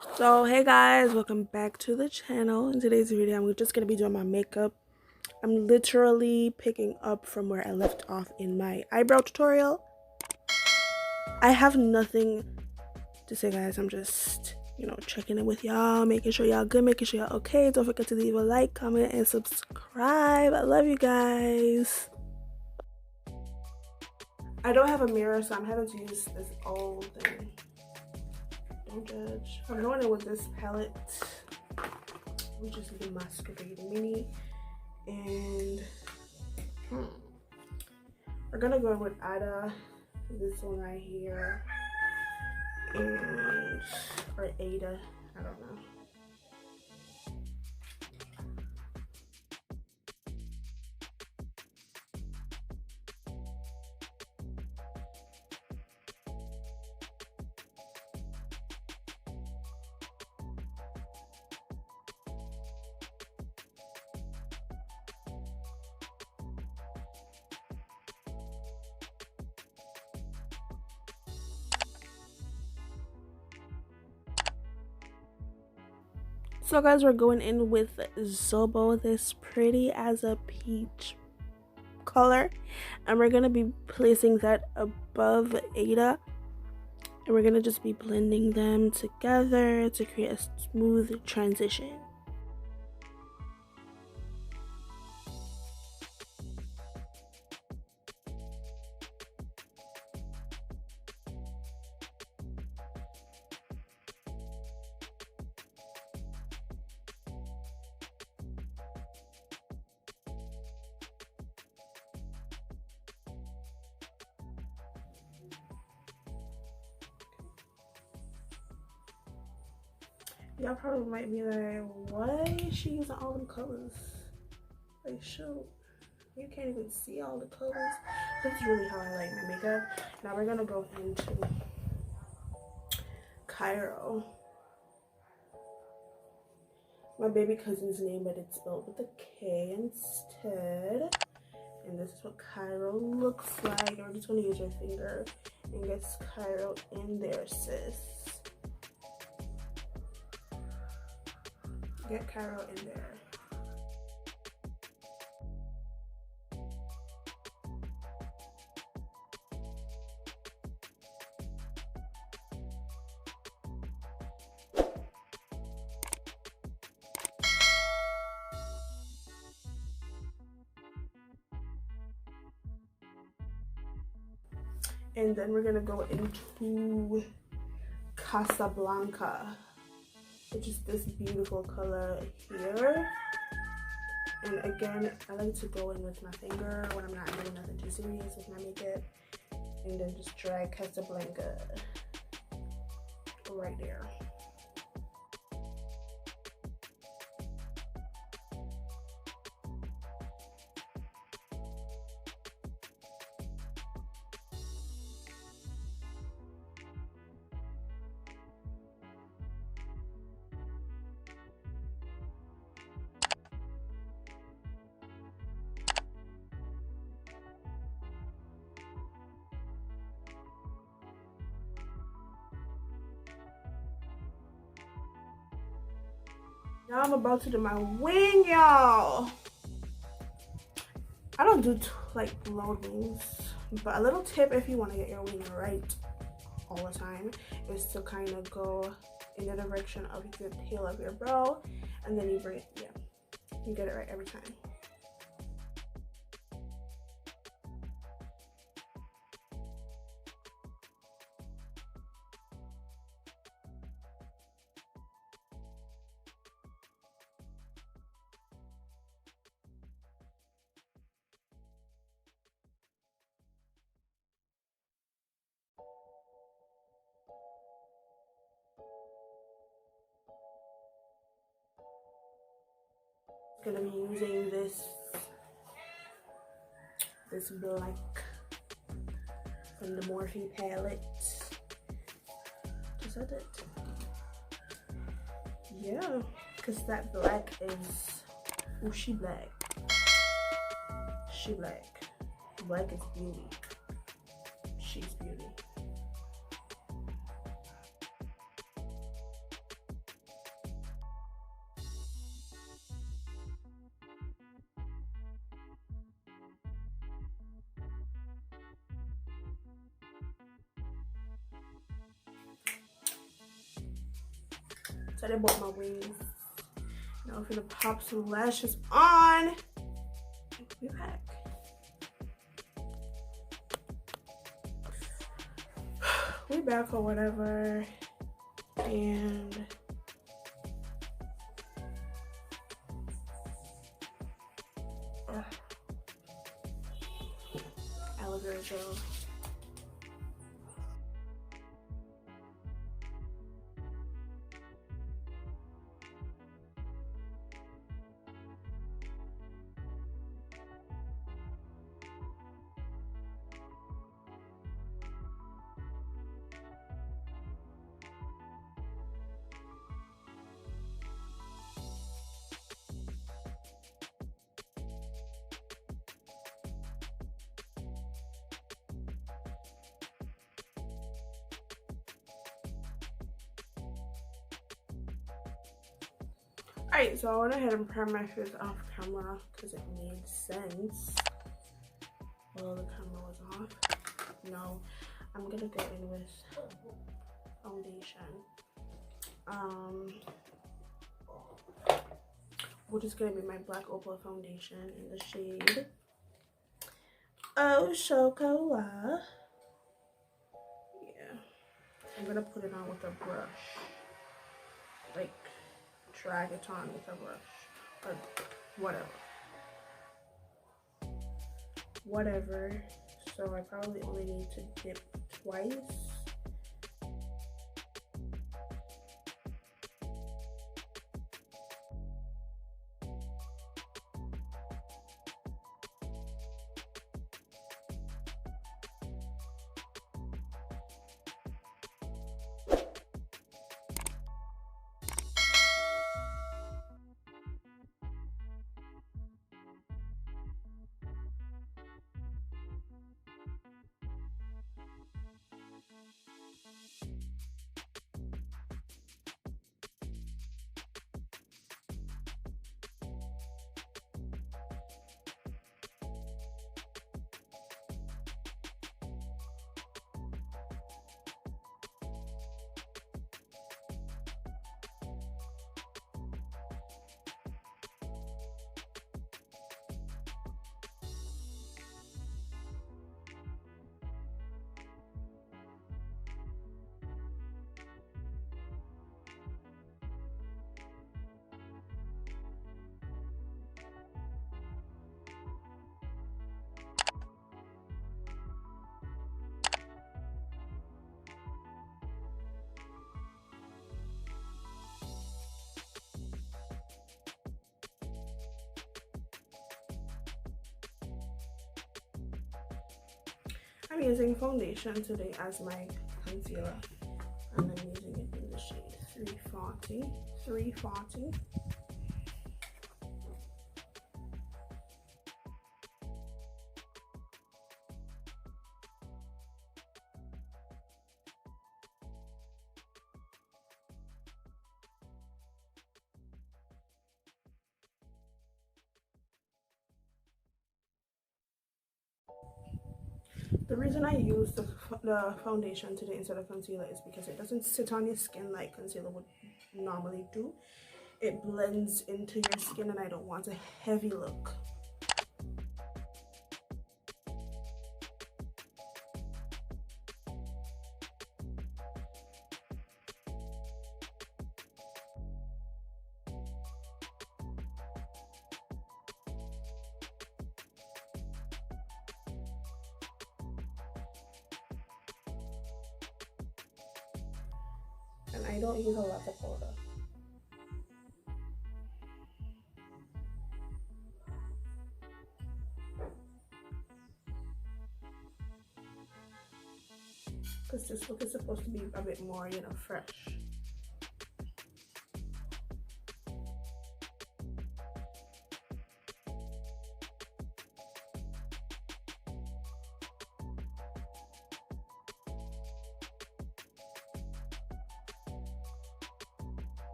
So hey guys, welcome back to the channel. In today's video I'm just gonna be doing my makeup. I'm literally picking up from where I left off in my eyebrow tutorial. I have nothing to say, guys. I'm just checking in with y'all, making sure y'all good, making sure y'all okay. Don't forget to leave a like, comment, and subscribe. I love you guys. I don't have a mirror, so I'm having to use this old thing. Don't judge. I'm going in with this palette, which is the Masquerade Mini, and we're gonna go with Ada, this one right here, and or Ada, I don't know. So guys, we're going in with Zobo, this pretty as a peach color, and we're gonna be placing that above Ada, and we're gonna just be blending them together to create a smooth transition. Y'all probably might be like, why is she using all them colors? Like, shoot, you can't even see all the colors. That's really how I like my makeup. Now we're gonna go into Cairo. My baby cousin's name, but it's spelled with a K instead. And this is what Cairo looks like. You're just gonna use your finger and get Cairo in there, sis. Get Cairo in there. And then we're gonna go into Casablanca, which is this beautiful color here. And again, I like to go in with my finger when I'm not doing nothing too serious with my makeup, and then just drag Casablanca right there. Now I'm about to do my wing, y'all. I don't do like low wings, but a little tip if you want to get your wing right all the time is to kind of go in the direction of the tail of your brow, and then you bring it, yeah, you get it right every time. Gonna be using this black from the Morphe palette. Is that it? Yeah, because that black is, oh, she black. She black. Black is beauty. She's beauty. So I bought my wings. Now I'm gonna pop some lashes on. Be back. We back or whatever, and aloe vera gel. Alright, so I went ahead and primed my face off camera because it made sense. While the camera was off. No, I'm gonna go in with foundation. Which is gonna be my black opal foundation in the shade Oh Chocolat. Yeah, I'm gonna put it on with a brush, like drag it on with a brush or whatever. So I probably only need to dip twice. I'm using foundation today as my concealer, and I'm using it in the shade 340. The reason I use the foundation today instead of concealer is because it doesn't sit on your skin like concealer would normally do. It blends into your skin, and I don't want a heavy look. And I don't use a lot of powder. Because this look is supposed to be a bit more, you know, fresh.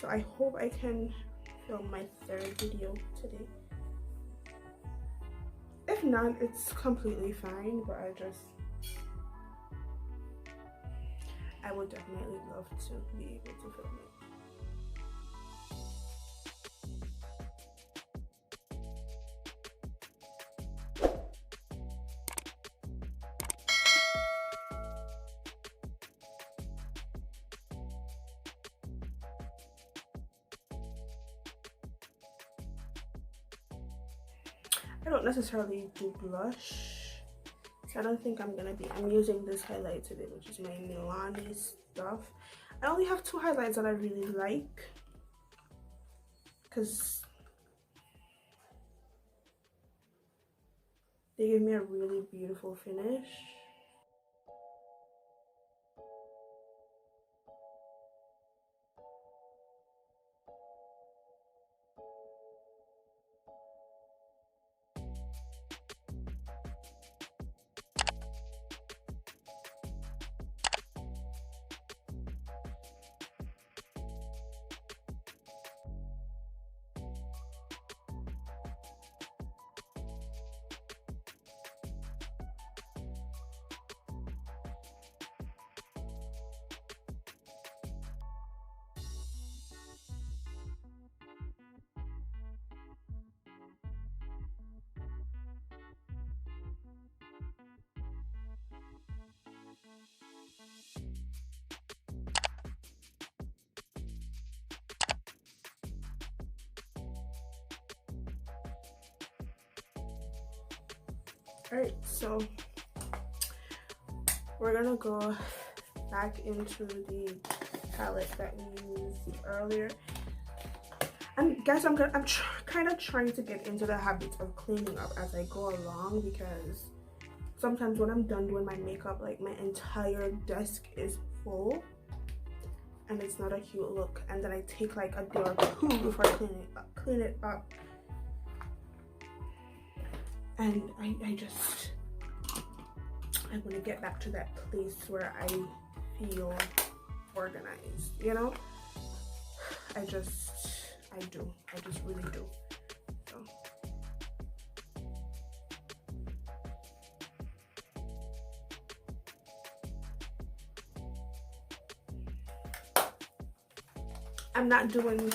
So I hope I can film my third video today. If not, it's completely fine, but I would definitely love to be able to film it. I don't necessarily do blush, so I don't think I'm using this highlight today, which is my Milani stuff. I only have two highlights that I really like because they give me a really beautiful finish. Alright, so we're gonna go back into the palette that we used earlier. And guys, I'm kind of trying to get into the habit of cleaning up as I go along, because sometimes when I'm done doing my makeup, like my entire desk is full and it's not a cute look, and then I take like a day or two before I clean it up. And I want to get back to that place where I feel organized, you know? I just really do. So. I'm not doing,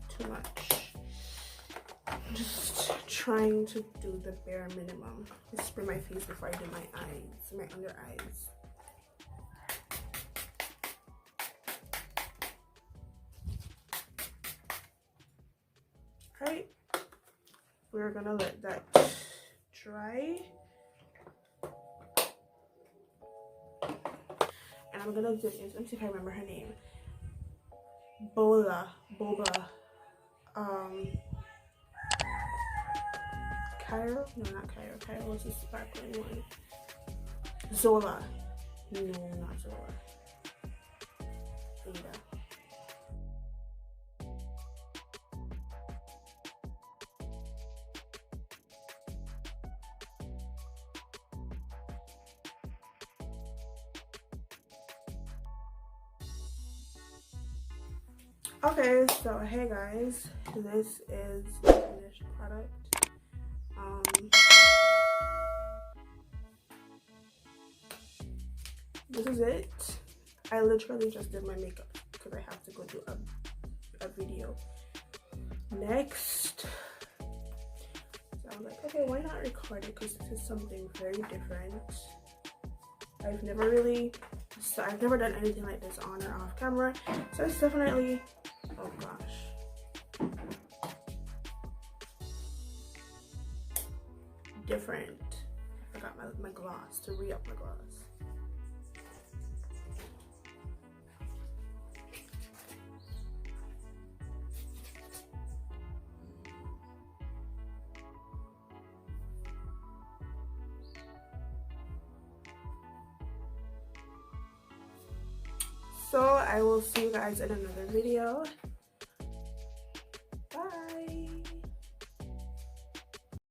too much. I'm just trying to do the bare minimum. I spray my face before I do my eyes, my under eyes. Alright, we're gonna let that dry. And I'm gonna dip into, let me see if I remember her name. Boba. Cairo? No, not Cairo. Cairo was the sparkling one. Zola. No, not Zola. Ada. Okay, so hey guys, this is the finished product. This is it. I literally just did my makeup because I have to go do a video next. So I was like, okay, why not record it, because this is something very different. I've never done anything like this on or off camera, so it's definitely, oh gosh, different. I forgot my gloss, to re-up my gloss. So I will see you guys in another video.